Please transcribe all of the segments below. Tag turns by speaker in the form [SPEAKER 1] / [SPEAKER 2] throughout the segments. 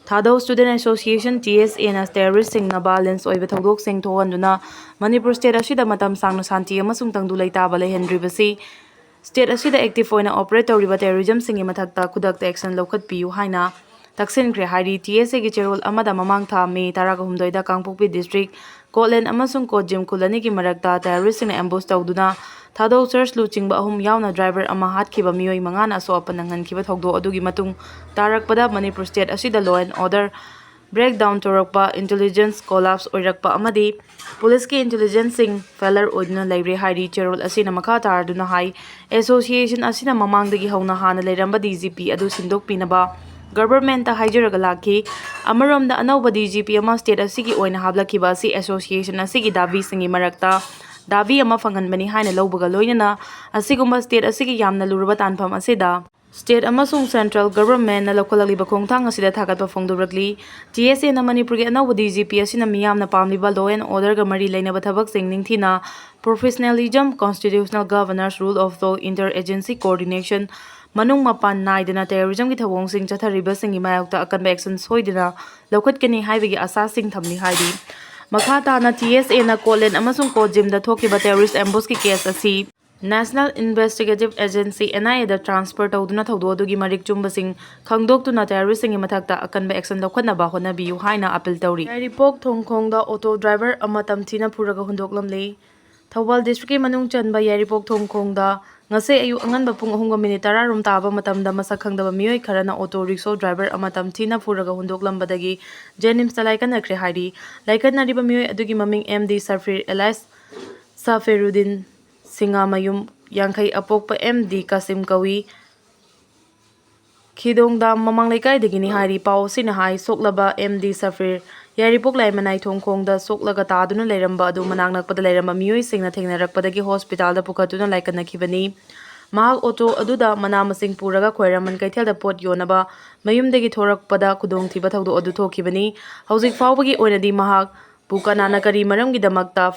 [SPEAKER 1] Thado Student Association TSA terrorist-singna balance oiba thawdok-sing thohanduna Manipur state asida matam sangna santi amasung tangdu leitaba lehendribasi state asida active oina operate tawriba terrorism singi mathakta khudakta action lokhatpiu haina taksinkhre hairi TSA gi cherol amada mamang tha me 13 da Kangpokpi district Kotlen amasung Kojim khulani gi marakta terrorist-singna ambush tawduna Thado church lu chingba ahum yauna driver ama hatkiba miyoi mangana aso apanangan kiba thawdo adugi matung tarakpada Manipur state asida law and order breakdown torakpa intelligence collapse oirakpa amadi police ki intelligence sing failure oidna leire hairi cherol asina makha tarduna hai association asina mamangdagi hauna hana leiramba DGP adu sindok pinaba government ta haijaraga lakhi amaromda anauba DGP ama state asigi oina hablakiba asi association asigi davi singi marakta davi ama fanganbani haina lawbaga loinana asigumba state asigi yamna luraba tanpham asida state amasung central government na lokalaliba khongthang asida thagatpa phongduragli TSA na Manipur gi anauba DGP asina miyamna pamliba law and order ga mari leinaba thabak sing ningthina professionalism constitutional governance rule of law interagency coordination manung mapan naidana terrorism gi thawong sing chathariba singi mayokta akanba action soidina lokhatkani haibagi asa sing thamni haidi Makhata na TSA na Kotlen amasung Kojim da thokiba terrorist ambush ki case asi National Investigative Agency NIA da transfer tawduna thawdo adugi marik chumbasing khangdoktuna terrorist singi mathakta akanba action lokhatnaba honabiu haina appeal tawri Yaripok thongkhong da auto driver ama tamthina phuraga hundoklamle Thawbal district ki manung Chenba Yaripok thongkhong da ngase ayu anganba pung 3:10 rum taba matamda masak khangdaba miyoi kharana auto rickshaw driver ama tamthina phuraga hundoklambadagi Jenims talaikan akhre hairi laikan nariba miyoi adugi maming MD Safir Elias Safiruddin Singa mayum Yankai apokpa MD Kasim Kawi Khidongda mamang laikai dagini hairi pau sina hai soklaba MD Safir Yaripok laimanai thongkhongda soklaga taduna leiramba adu manak nakpada leiramba miyoi singna thengnarakpadagi hospital da pukhatuna laikanakhibani mahak auto aduda mana masing puraga khoiraman kaithelda pot yonaba mayumdagi thorakpada khudongthiba thawdo adu thokhibani hojik faubagi oinadi mahak bukanana kari maramgi damakta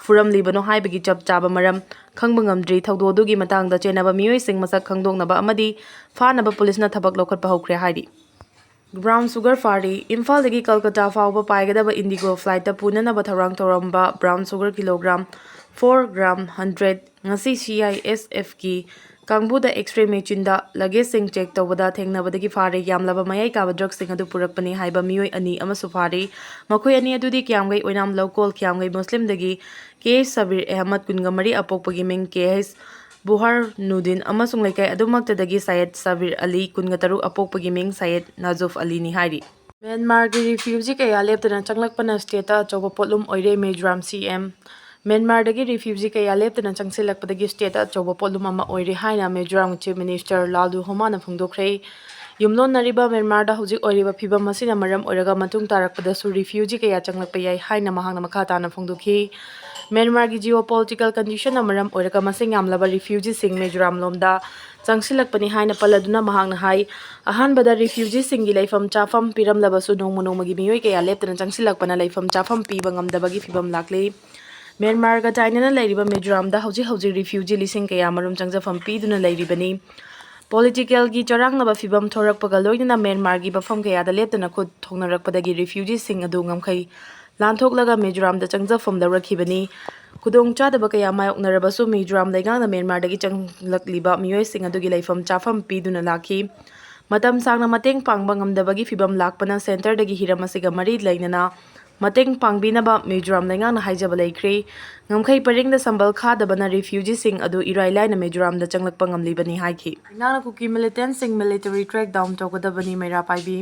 [SPEAKER 1] furamlibano haibagi chap chaba maram khangba ngamdri thawdo adugi matangda chenaba miyoi sing masak khangdongnaba amadi fanaba police na thabak lokhatpa houkhre hairi Brown sugar fari Imphal dagi Kolkata fauba paigadaba indigo flight ta punanaba tharang toramba brown sugar kilogram 4 gram 100 ngasi CISF ki Kangbuda X-ray machine da luggage sing check tawada thengnabadagi fare yamlaba mayai kaba drugs sing adu purakpani haiba miyoi ani amasu fare makhoi ani adudi kyamgai oinam local kyamgai muslim dagi K Sabir Ahmad kungamari apokpagi ming KS Buhar Nudin amasung laikai adumaktadagi Syed Sabir Ali kunga-3 apokpagi ming Syed Nazuf Ali ni hairi Myanmar gi refugee kaya leptana changlakpana state ta choba potlum oire Mizoram CM Myanmar dagi refugee kaya leptana changsilakpadagi state ta choba potlum ama oire haina Mizoram chief minister Lalu Homana phongdokhre yumlon nariba Myanmar da hujik oiriba phibam masina maram oiraga matung tarakpada su refugee kaya changlakpa yai haina mahangna makhata na phongdokhi Myanmar gi geopolitical condition amaram oiraga masing yamlaba refugee sing Mizoram lomda changsilakpani haina paladuna mahangna hai ahanbada refugee sing gi laifam chafam piramlaba su nongmonongmagi miyoi kaya leptana changsilakpana laifam chafam piba ngamdabagi phibam lakle Myanmar ga tainana leiriba Mizoram da hojik refugee lising kaya marum changjafam piduna leiribani political gi charangnaba phibam thorakpaga loinana Myanmar gi bafam kaya da leptana khud thongnarakpadagi refugee sing adu ngamkhai Lanthok-laga Mizoram da changjafam lawrakhibani khudong chadaba kaya mayoknarabasu Mizoram laigangna Myanmar dagi changlakliba miyoi sing adugi laifam chafam piduna lakhi matam sangna mateng pangba ngamdabagi phibam lakpana center dagi hiram asiga mari lainana mateng pangbinaba Mizoram laingangna haijaba laikre ngamkhai paringda sambal khadabana refugee sing adu irailaina Mizoram da changlakpa ngamlibani haiki ngana Kuki militant sing military crackdown togadabani maira paibi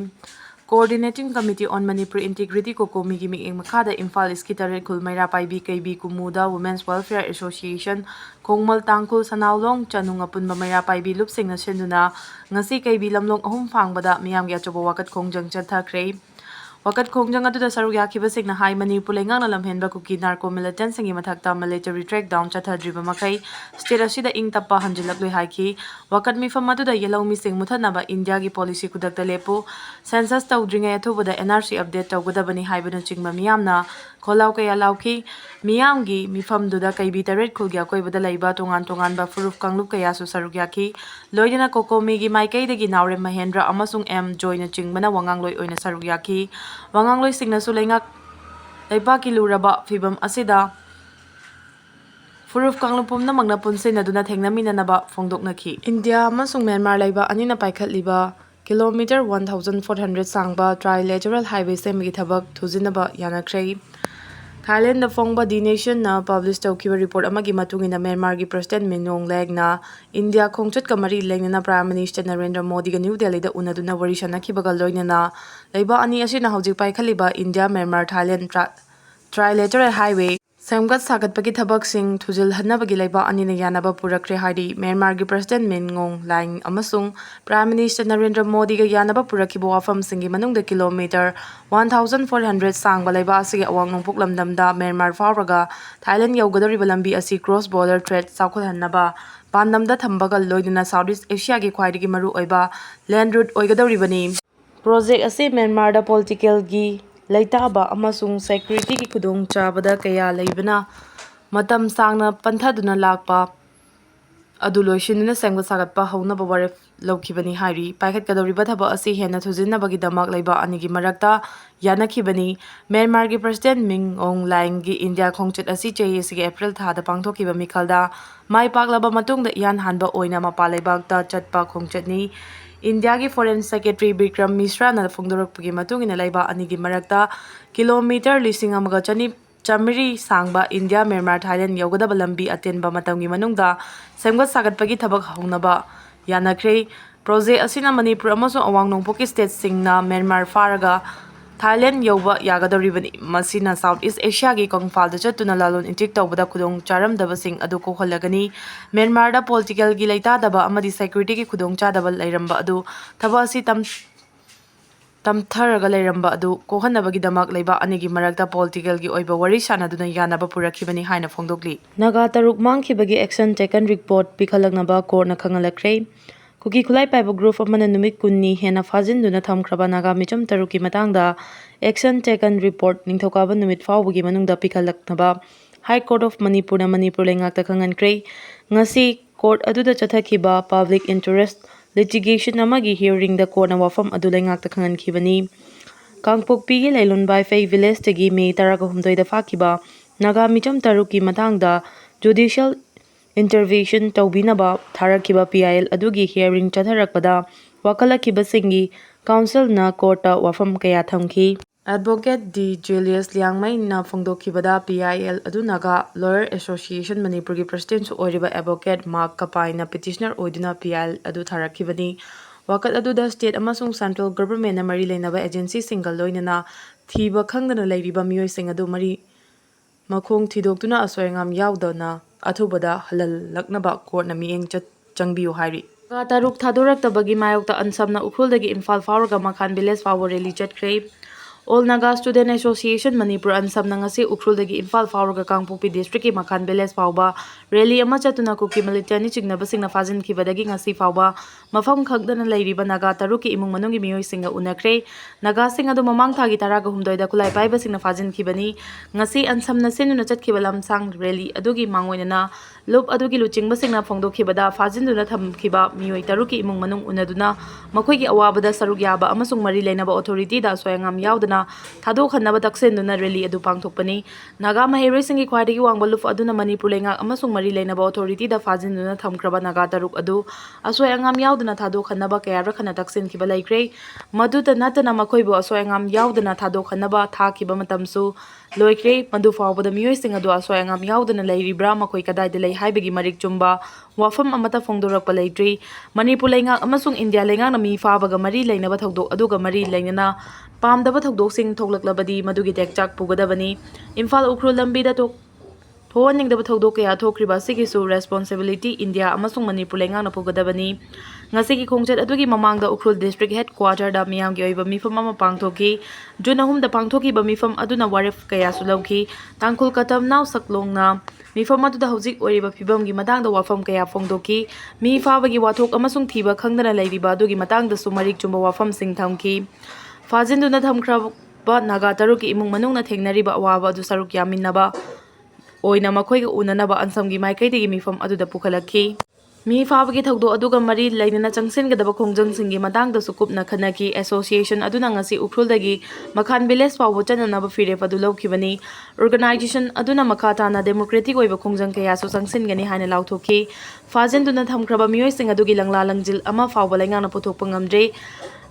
[SPEAKER 1] Coordinating Committee on Manipur Integrity Kokomi gi mieng makhada Imphal Iskitare Khul Maira Paibi KB Kumuda Women's Welfare Association Kongmal Tangkul Sanaulong Chanunga Punba Maira Paibi Lupsing na senduna ngasi KB lamlong ahum fangbada miyam gi achoba wakat khongjang chathakre Wakat khongjang aduda saruk yakibasingna hai Manipur leingangna lamhenba Kuki narco militantsinggi mathakta military crackdown chathadriba makai state asida ing tappa hanjilakloi haiki wakat mifam aduda yelau mising muthanaba India gi policy kudakta lepu census tawdringai athubada NRC update tawgadabani haibana chingba miyamna kholau kaya lauki miyamgi mifamduda kaibi taret khulgya koibada laiba tongan ba furuf kanglup kaya su saruk yaki loidena kokomi gi maikaidagi naure Mahendra amasung M joina chingbana wangangloi oina saruk yaki wangangloi singnasu leingak leibaki luraba fibam asida furuf kanglupumna magna punsinaduna thengnaminanaba phongdoknaki India amasung Myanmar laiba anina paikhatliba kilometer 1400 sangba trilateral highway semgi thabak thujinaba yanakhrei Thailand the Fongba The Nation na published tawkiba report amagi matungina Myanmar gi President Min Aung Hlaing na India khongchat kamari lengnana Prime Minister Narendra Modi ga New Delhi da unaduna wari sanakibaga loinana leiba ani asina hojik paikhaliba India Myanmar Thailand trilateral highway Semgat sagatpagi thabak sing thujil hanabagi leiba anina yanaba purakre hari Myanmar gi President Min Aung Hlaing amasung Prime Minister Narendra Modi ga yanaba purakiba wafam singi manungda kilometer 1400 sangba leiba asigi awang nongpuk lamdamda Myanmar fawraga Thailand yaugadoriba lambi asi cross border trade saukhalhannaba pandamda thambaga loiduna Southeast Asia gi khwaidagi maru oiba land route oigadoribani project ase Myanmar da political gi Laitaba amasung security ki khudong chabada kaya leibana matam sangna panthaduna lakpa adu loishinuna sengba sagatpa haunaba waref lokhibani hairi paikhat kadoriba thaba asi hena thujinabagi damak leiba anigi marakta yanakhibani Myanmar gi President Min Aung Hlaing gi India khongchat asi chei gi April thada pangthokiba mikhalda mai paklaba matungda yan hanba oina mapa leibakta chatpa khongchatni India gi Foreign Secretary Bikram Misra na phongdorakpagi matungina laiba anigi marakta kilometer lising amaga chamiri sangba India Myanmar Thailand yaugadaba lambi atenba matamgi manungda semgat sagatpagi thabak haunaba yanakhrei project asina Manipur amasung awang nongpoki state singna Myanmar faraga Thailand yauba yagadoribani masina Southeast Asia gi kongfalda chatuna lalon intik tawbada khudong charamdaba sing adu kokholagani Myanmar da political gi leitadaba amadi security gi khudong chadaba leiramba adu thaba asi tamtharaga leiramba adu kohanabagi damak leiba anigi marakta political gi oiba wari sanaduna yanaba purakhibani haina phongdokli naga taruk mangkhibagi action taken report pikhalaknaba court na khangalakhrei Kuki Khulai Paiba Group amana numit kunni hena fajinduna thamkhraba naga micham taruki matangda action taken report ningthokaba numit fawbagi manungda pikhalaknaba High Court of Manipur na Manipur lengakta khangankrei ngasi court aduda chathakiba public interest litigation amagi hearing da court na wafam adu lengakta khangankhibani Kangpokpi gi Lailonbai Fei village tagi May 18 da fakiba naga micham taruki matangda judicial intervention tawbinaba tharakiba PIL adugi hearing chatharakpada wakalakiba singi council na courta wafam kaya thamki Advocate D. Julius Liangmai na phongdokibada PIL adunaga Lawyer Association Manipur gi president su oiriba advocate Mark Kapai na petitioner oiduna PIL adu tharakibani wakat aduda state amasung central government na mari leinaba agency single loinana thiba khangdana leiriba miyoi sing adu mari makhong thidoktuna asoyangam yaudana athubada halalaknaba court na mieng changbiu hairi taruk thadoraktabagi mayokta ansamna ukhruldagi Imphal fawraga Makhan village fawra rally chatkrei All Naga Student Association Manipur ansam nangasi ukhruldagi Imphal fawraga Kangpokpi district ki Makhan village fawba rally ama chatuna Kuki military chignabasingna fajinkhibadagi ngasi fawba mafam khagdana leiriba naga taruki imung manungi miyoi singa unakre naga sing adu mamang thagi taraga humdoida kulai paiba singna fajinkhibani ngasi ansamna senuna chatkiba lamsang rally adugi mangoinana loop adugi luchingba singna phongdokhibada fajinduna thamkhiba miyoi taruki imung manung unaduna makhoi gi awabada saruk yaba amasung mari leinaba authority da soyangam yaudana thadokhanaba taksenduna rally adu pangthokpani naga mahiroi singi khwaidagi wangba luf aduna Manipur lengak amasung mari leinaba authority da fajinduna thamkraba naga taruk adu asoyangam yaudana thadokhanaba kayara khana taksenkhiba laikre maduta natana makhoibu asoyangam yaudana thadokhanaba thakiba matamsu loikre madu fawbada miyoi sing adu asoyangam yaudana leiribra makhoi kadaida lei haibagi marik chumba wafam amata phongdorakpa leitri Manipur lengak amasung India lengak na mi fabaga mari leinaba thodok aduga mari leinana pamdaba thodok sing thoklaklabadi madugi tekchak pugadabani Imphal ukhru lambi da thoaningdaba thodok kaya thokriba sigisu responsibility India amasung Manipur lengak na pugadabani Ngasigi khongchat adugi mamangda Ukhrul District Headquarter da miyamgi oiba mifam ama pangthoki June 3 da pangthoki ba mifam aduna warif kaya sulauki tangkhul katam naw saklongna mifam aduda hojik oiriba phibamgi matangda wafam kaya fongdoki mi fabagi wathok amasung thiba khangdana leiriba adugi matangda sumarik chumba wafam sing thamki fajinduna thamkhraba naga taruki imung manungna thengnariba awaba adu saruk yaminaba oina makhoiga unanaba ansamgi maikaidigi mifam aduda pukhalakhi Mi fabagi thaudo aduga mari lainana changsingadaba khongjangsingi matangda sukupna khanaki association aduna ngasi Ukhrulda Makhan village fawbo chananaba firep adu lawkhibani organization aduna makhatana democratic oiba khongjang kaya su changsingani haina lauthoki fajenduna thamkhraba miyoi adugi langla langjil ama fawbo laingana puthokpa ngamdre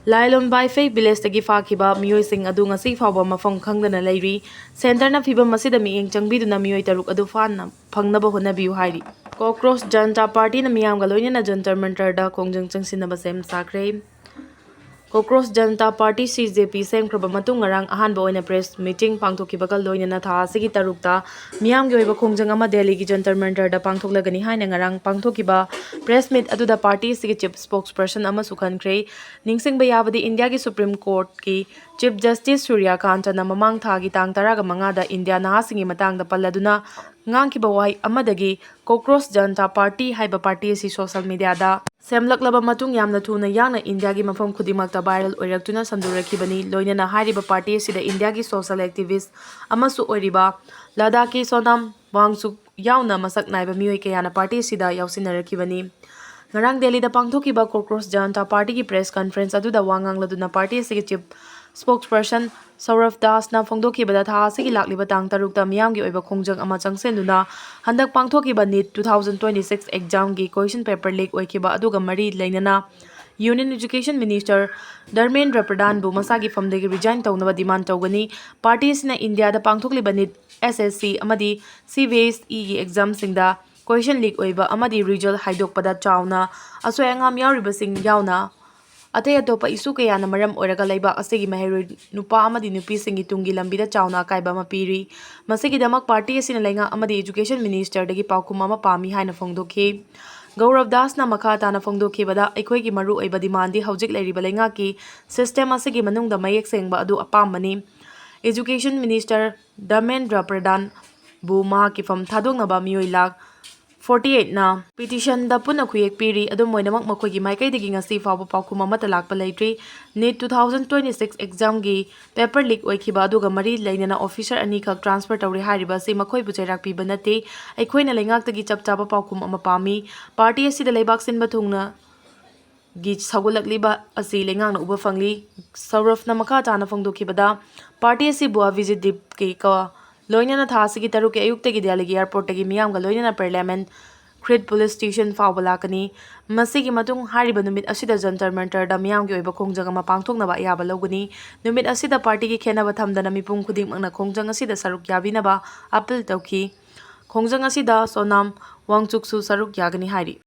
[SPEAKER 1] Lailon by Fake village tagi fakhiba miyoi adu ngasi fawba mafam khangdana leiri center na phibam masida mieng changbiduna miyoi taruk adu fana phangnaba honabiu hairi Cockroach Janata Party na miyam galoina na Jantar Mantar da kongjang changsinaba sem sakre Cockroach Janata Party CJP sem kraba matung ngarang ahanba oina press meeting pangthokiba loina na tha asigi tarukta miyam gi oiba kongjang ama Delhi gi Jantar Mantar da pangthoklagani haina ngarang pangthokiba press meet aduda party sigi chief spokesperson ama sukhankhre ningsingba yabadi India gi Supreme Court ki Chief Justice Surya Kanta na mamang thagi tang taraga mangada India nahasingi matangda palladuna ngang ki bawai amadagi Cockroach Janata Party haiba party si social media da semlaklaba matung yamna thuna yangna India gi mafam khudimakta viral oiraktuna sandurakibani loinana hariba party sida India gi social activist amasu oiriba Ladakhi Sonam Wangsuk yauna masak naiba miyoi kayana party sida yausinnarakibani ngarang Delhi da pangthokiba Cockroach Janata Party gi press conference aduda wangang laduna party sigi chief spokesperson Saurav Das na phongdokibada tha asigi lakliba tang tarukta miyamgi oiba khongjang ama changsenduna handak pangthokiba NEET 2026 exam gi question paper leak oikiba aduga mari leinana Union Education Minister Dharmendra Pradhan bu masagi famdagi resign tawnaba demand tawgani party sina India da pangthokliba NEET SSC amadi CBSE gi exam singda question leak oiba amadi result haidokpada chawna asoyangam yauribasing yauna Atay atopa isu kaya na maram oraga laibak asigi maheroi nupa amadi nupi singi tungi lambida chawna kaiba mapiri masigi damak party asina lainga amadi education minister dagi paukum ama pami haina phongdokhi Gaurav Das na makha tana phongdokhi bada aikoi gi maru oiba demandi haujik lairiba lainga ki system asigi manungda mayek sengba adu apambani education minister Dharmendra Pradhan bu maha ki fam thadongnaba miyoi lak 48 na petition da puna khuyek piri adum moinamak makhoi gi maikai digi ngasi fawba paukum amata lakpa leitri NEET 2026 exam gi paper leak oikhiba aduga mari leinana officer ani khak transfer tawri hariba si makhoi bu chairak piba nate aikhoina leingak tagi chapchaba paukum ama pami party asida leibak sinba thungna gi sagulakliba asi lengang na uba fangli Saurav na makha tana phongdokhibada party asi bua visit dip ke ka loinana tha asigi taruki ayuktagi Delhi airport tagi miyamga loinana parliament Krit police station fawbalakani masigi matung hariba numit asida Jantar Mantar da miyamgi oiba khongjang ama pangthoknaba ayaba lawgani numit asida party gi khenaba thamdana mipum khudingmakna khongjang asida saruk yabinaba appeal tawki khongjang asida Sonam Wangchuksu saruk yagani hari